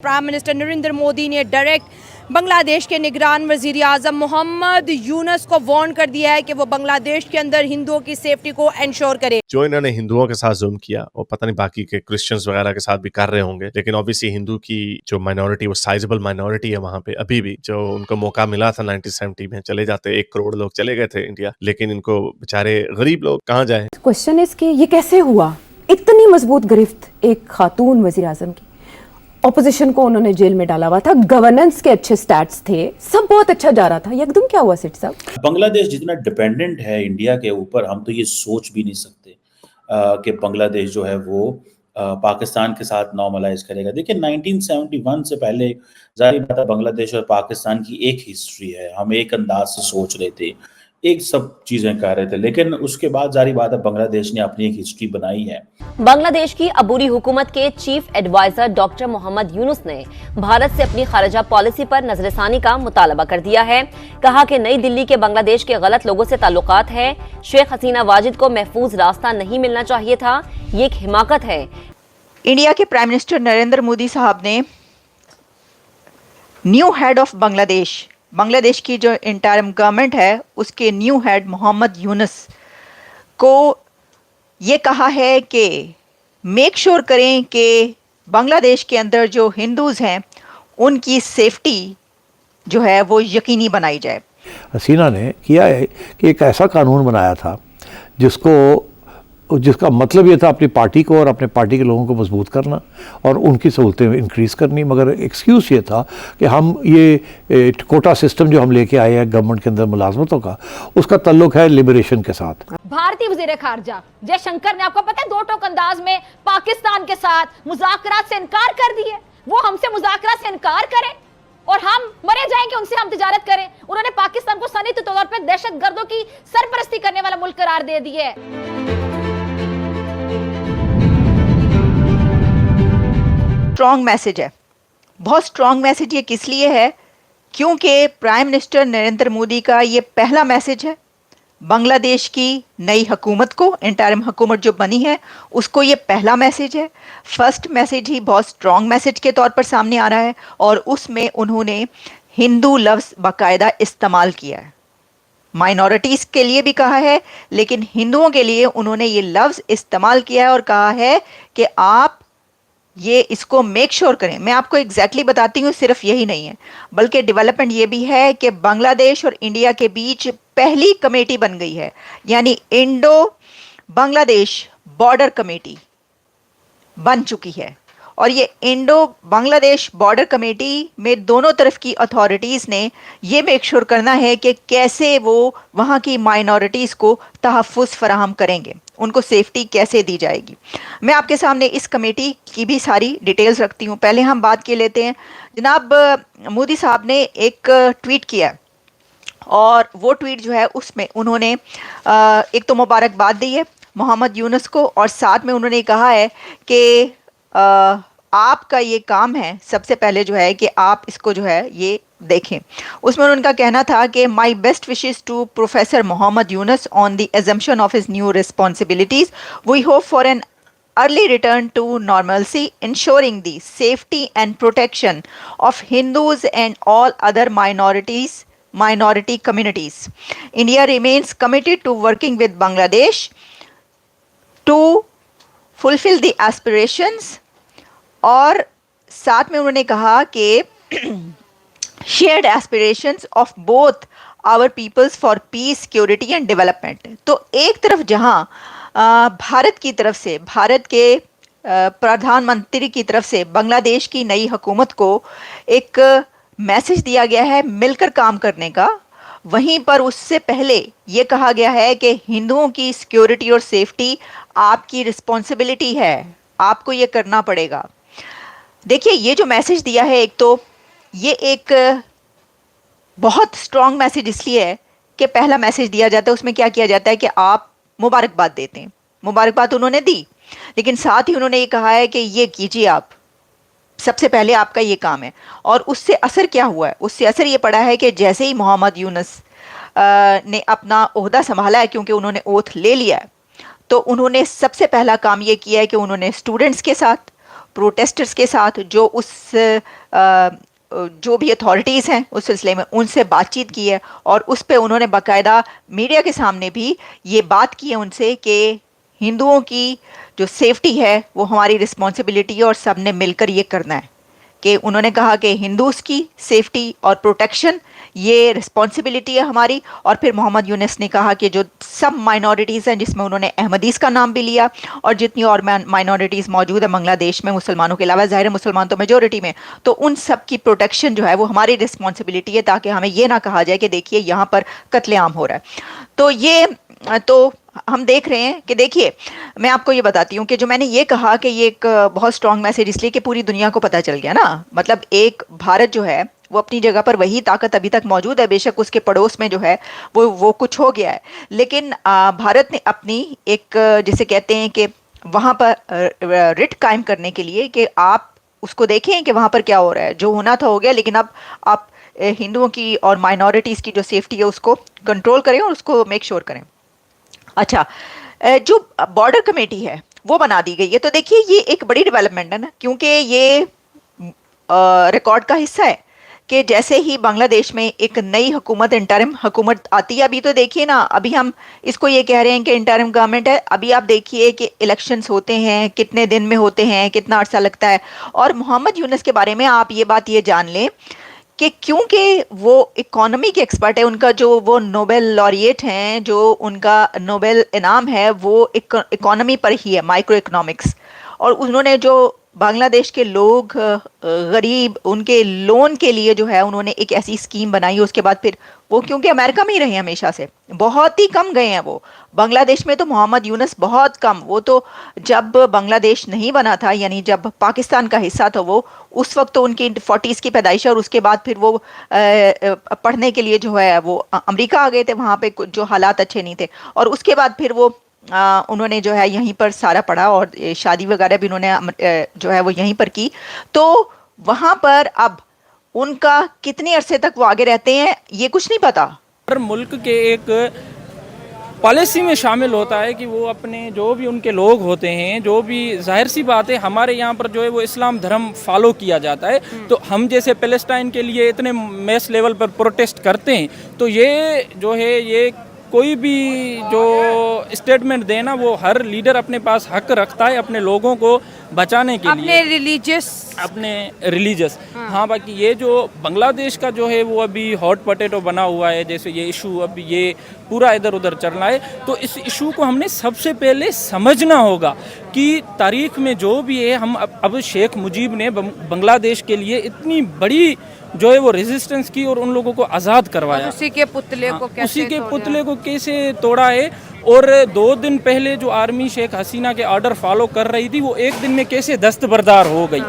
Prime minister Narendra Modi ने direct Bangladesh के निगरान वजीर आज़म मोहम्मद यूनुस को वार्न कर दिया है कि वो बांग्लादेश के अंदर हिंदुओं की सेफ्टी को इंश्योर करे। जो इन्होंने हिंदुओं के साथ जुल्म किया और पता नहीं बाकी के क्रिश्चियंस वगैरह के साथ भी कर रहे होंगे, लेकिन ऑब्वियसली हिंदू की जो माइनॉरिटी, वो साइजेबल माइनॉरिटी है वहाँ पे अभी भी। जो उनको मौका मिला था 1970 में, चले जाते, 1 करोड़ लोग चले गए थे इंडिया, लेकिन इनको बेचारे गरीब लोग कहाँ जाए। क्वेश्चन इज कि ये कैसे हुआ? इतनी मजबूत गिरफ्त एक खातून वजीर आजम की, ऑपोजिशन को उन्होंने जेल में डाला हुआ था, गवर्नेंस के अच्छे स्टैट्स थे, सब बहुत अच्छा जा रहा था, एकदम क्या हुआ सेठ साहब? बांग्लादेश जितना डिपेंडेंट है इंडिया के ऊपर, हम तो ये सोच भी नहीं सकते कि बांग्लादेश जो है वो पाकिस्तान के साथ नॉर्मलाइज करेगा। देखिए 1971 से पहले जाहिर बात है बांग्लादेश और पाकिस्तान की एक हिस्ट्री है, हम एक अंदाज से सोच रहे थे, एक सब चीजें कर रहे थे, लेकिन उसके बाद जाहिर बात है बांग्लादेश ने अपनी एक हिस्ट्री बनाई है। बांग्लादेश की अबूरी हुकूमत के chief adviser doctor Mohammad Yunus ने भारत से अपनी खारजा पॉलिसी पर नजरसानी का मुतालबा कर दिया है। कहा कि नई दिल्ली के बांग्लादेश के गलत लोगों से ताल्लुकात है, शेख हसीना वाजिद को महफूज रास्ता नहीं मिलना चाहिए था, ये एक हिमाकत है। इंडिया के प्राइम मिनिस्टर नरेंद्र मोदी साहब ने न्यू हेड ऑफ बांग्लादेश की जो इंटरिम गवर्नमेंट है उसके न्यू हेड मोहम्मद यूनुस को ये कहा है कि मेक श्योर करें कि बांग्लादेश के अंदर जो हिंदूज़ हैं उनकी सेफ्टी जो है वो यकीनी बनाई जाए। हसीना ने किया है कि एक ऐसा कानून बनाया था जिसका मतलब ये था अपनी पार्टी को और अपने पार्टी के लोगों को मजबूत करना और उनकी सहूलतें इंक्रीज़ करनी, मगर एक्सक्यूज़ ये था कि हम ये कोटा सिस्टम जो हम लेके आए हैं गवर्नमेंट के अंदर मुलाजमतों का, उसका ताल्लुक है लिबरेशन के साथ। भारतीय वजीर खारजा जयशंकर ने, आपको पता है, 2 टोक अंदाज में पाकिस्तान के साथ मुज़ाकरात से इनकार कर दिए। वो हमसे मुज़ाकरात से इनकार करें और हम मरे जाएंगे, उनसे हम तिजारत करें। उन्होंने पाकिस्तान को सनदी तौर पर दहशतगर्दों की सरपरस्ती करने वाला मुल्क करार दे दिया है। स्ट्रॉन्ग मैसेज है, बहुत स्ट्रॉन्ग मैसेज। ये किस लिए है? क्योंकि प्राइम मिनिस्टर नरेंद्र मोदी का ये पहला मैसेज है बांग्लादेश की नई हुकूमत को, इंटरिम हुकूमत जो बनी है उसको ये पहला मैसेज है। फर्स्ट मैसेज ही बहुत स्ट्रॉन्ग मैसेज के तौर पर सामने आ रहा है और उसमें उन्होंने हिंदू लफ्ज़ बाकायदा इस्तेमाल किया है। माइनॉरिटीज़ के लिए भी कहा है, लेकिन हिंदुओं के लिए उन्होंने ये लफ्ज़ इस्तेमाल किया है और कहा है कि आप ये इसको मेक श्योर करें। मैं आपको एग्जैक्टली बताती हूँ, सिर्फ यही नहीं है बल्कि डेवलपमेंट ये भी है कि बांग्लादेश और इंडिया के बीच पहली कमेटी बन गई है, यानी इंडो बांग्लादेश बॉर्डर कमेटी बन चुकी है। और ये इंडो बांग्लादेश बॉर्डर कमेटी में दोनों तरफ की अथॉरिटीज़ ने ये मेक श्योर करना है कि कैसे वो वहाँ की माइनॉरिटीज़ को तहफ़्फ़ुज़ फराहम करेंगे, उनको सेफ्टी कैसे दी जाएगी। मैं आपके सामने इस कमेटी की भी सारी डिटेल्स रखती हूँ। पहले हम बात के लेते हैं। जनाब मोदी साहब ने एक ट्वीट किया और वो ट्वीट जो है उसमें उन्होंने एक तो मुबारकबाद दी है मोहम्मद यूनुस को, और साथ में उन्होंने कहा है कि आपका ये काम है सबसे पहले जो है कि आप इसको जो है ये देखें। उसमें उनका कहना था कि my best wishes to professor Mohammad Yunus on the assumption of his new responsibilities, we hope for an early return to normalcy, ensuring the safety and protection of Hindus and all other minority communities. India remains committed to working with Bangladesh to fulfill the aspirations, और साथ में उन्होंने कहा कि shared aspirations of both our peoples for peace, security and development. तो एक तरफ जहां भारत की तरफ से, भारत के प्रधानमंत्री की तरफ से बांग्लादेश की नई हुकूमत को एक मैसेज दिया गया है मिलकर काम करने का, वहीं पर उससे पहले ये कहा गया है कि हिंदुओं की सिक्योरिटी और सेफ्टी आपकी रिस्पॉन्सिबिलिटी है, आपको ये करना पड़ेगा। देखिए ये जो मैसेज दिया है, एक तो ये एक बहुत स्ट्रॉन्ग मैसेज इसलिए है कि पहला मैसेज दिया जाता है उसमें क्या किया जाता है कि आप मुबारकबाद देते हैं। मुबारकबाद उन्होंने दी, लेकिन साथ ही उन्होंने ये कहा है कि ये कीजिए, आप सबसे पहले आपका ये काम है। और उससे असर क्या हुआ है? उससे असर ये पड़ा है कि जैसे ही मोहम्मद यूनुस ने अपना ओहदा संभाला है, क्योंकि उन्होंने ओथ ले लिया है, तो उन्होंने सबसे पहला काम ये किया है कि उन्होंने स्टूडेंट्स के साथ, प्रोटेस्टर्स के साथ जो भी अथॉरिटीज़ हैं उस सिलसिले में उनसे बातचीत की है, और उस पे उन्होंने बाकायदा मीडिया के सामने भी ये बात की है उनसे कि हिंदुओं की जो सेफ्टी है वो हमारी रिस्पॉन्सिबिलिटी है और सब ने मिलकर ये करना है। कि उन्होंने कहा कि हिंदूज़ की सेफ्टी और प्रोटेक्शन ये रिस्पॉन्सिबिलिटी है हमारी। और फिर मोहम्मद यूनुस ने कहा कि जो सब माइनॉरिटीज़ हैं, जिसमें उन्होंने अहमदीज़ का नाम भी लिया, और जितनी और माइनॉरिटीज़ मौजूद है बांग्लादेश में मुसलमानों के अलावा, ज़ाहिर है मुसलमान तो मेजोरिटी में, तो उन सब की प्रोटेक्शन जो है वो हमारी रिस्पॉन्सिबिलिटी है, ताकि हमें ये ना कहा जाए कि देखिए यहाँ पर कत्लेआम हो रहा है। तो ये तो हम देख रहे हैं कि देखिए मैं आपको ये बताती हूँ कि जो मैंने ये कहा कि ये एक बहुत स्ट्रॉन्ग मैसेज इसलिए कि पूरी दुनिया को पता चल गया ना, मतलब एक भारत जो है वो अपनी जगह पर वही ताकत अभी तक मौजूद है, बेशक उसके पड़ोस में जो है वो कुछ हो गया है, लेकिन भारत ने अपनी एक जिसे कहते हैं कि वहाँ पर रिट कायम करने के लिए कि आप उसको देखें कि वहाँ पर क्या हो रहा है, जो होना था हो गया, लेकिन अब आप हिंदुओं की और माइनॉरिटीज़ की जो सेफ्टी है उसको कंट्रोल करें और उसको मेक श्योर करें। अच्छा, जो बॉर्डर कमेटी है वो बना दी गई है, तो देखिए ये एक बड़ी डेवलपमेंट है ना, क्योंकि ये रिकॉर्ड का हिस्सा है कि जैसे ही बांग्लादेश में एक नई हुकूमत, इंटरिम हुकूमत आती है, अभी तो देखिए ना, अभी हम इसको ये कह रहे हैं कि इंटरिम गवर्नमेंट है, अभी आप देखिए कि इलेक्शंस होते हैं, कितने दिन में होते हैं, कितना अर्सा लगता है। और मोहम्मद यूनुस के बारे में आप ये बात ये जान लें कि क्योंकि वो इकोनॉमी के एक्सपर्ट है, उनका जो वो नोबेल लॉरिएट हैं, जो उनका नोबेल इनाम है वो इकोनॉमी पर ही है, माइक्रो इकोनॉमिक्स, और उन्होंने जो बांग्लादेश के लोग गरीब उनके लोन के लिए जो है उन्होंने एक ऐसी स्कीम बनाई। उसके बाद फिर वो क्योंकि अमेरिका में ही रहे हमेशा से, बहुत ही कम गए हैं वो बांग्लादेश में, तो मोहम्मद यूनुस बहुत कम, वो तो जब बांग्लादेश नहीं बना था, यानी जब पाकिस्तान का हिस्सा था वो, उस वक्त तो उनकी 40s की पैदाइश है, और उसके बाद फिर वो पढ़ने के लिए जो है वो अमेरिका आ गए थे, वहाँ पे जो हालात अच्छे नहीं थे, और उसके बाद फिर वो उन्होंने जो है यहीं पर सारा पढ़ा, और शादी वगैरह भी उन्होंने जो है वो यहीं पर की। तो वहाँ पर अब उनका कितने अरसे तक वो आगे रहते हैं ये कुछ नहीं पता। हर मुल्क के एक पॉलिसी में शामिल होता है कि वो अपने जो भी उनके लोग होते हैं, जो भी, जाहिर सी बात है हमारे यहाँ पर जो है वो इस्लाम धर्म फॉलो किया जाता है, तो हम जैसे पैलेस्टाइन के लिए इतने मैस लेवल पर प्रोटेस्ट करते हैं, तो ये जो है ये कोई भी जो स्टेटमेंट देना, वो हर लीडर अपने पास हक रखता है अपने लोगों को बचाने के लिए, अपने रिलीजियस। हाँ, बाकी ये जो बांग्लादेश का जो है वो अभी हॉट पोटैटो बना हुआ है, जैसे ये इशू अभी ये पूरा इधर उधर चल रहा है, तो इस इशू को हमने सबसे पहले समझना होगा कि तारीख में जो भी है, हम अब शेख मुजीब ने बांग्लादेश के लिए इतनी बड़ी जो है वो रेजिस्टेंस की और उन लोगों को आज़ाद करवाया, उसी के पुतले को कैसे उसी के पुतले को कैसे तोड़ा है, और 2 दिन पहले जो आर्मी शेख हसीना के ऑर्डर फॉलो कर रही थी वो 1 दिन में कैसे दस्तबरदार हो गई।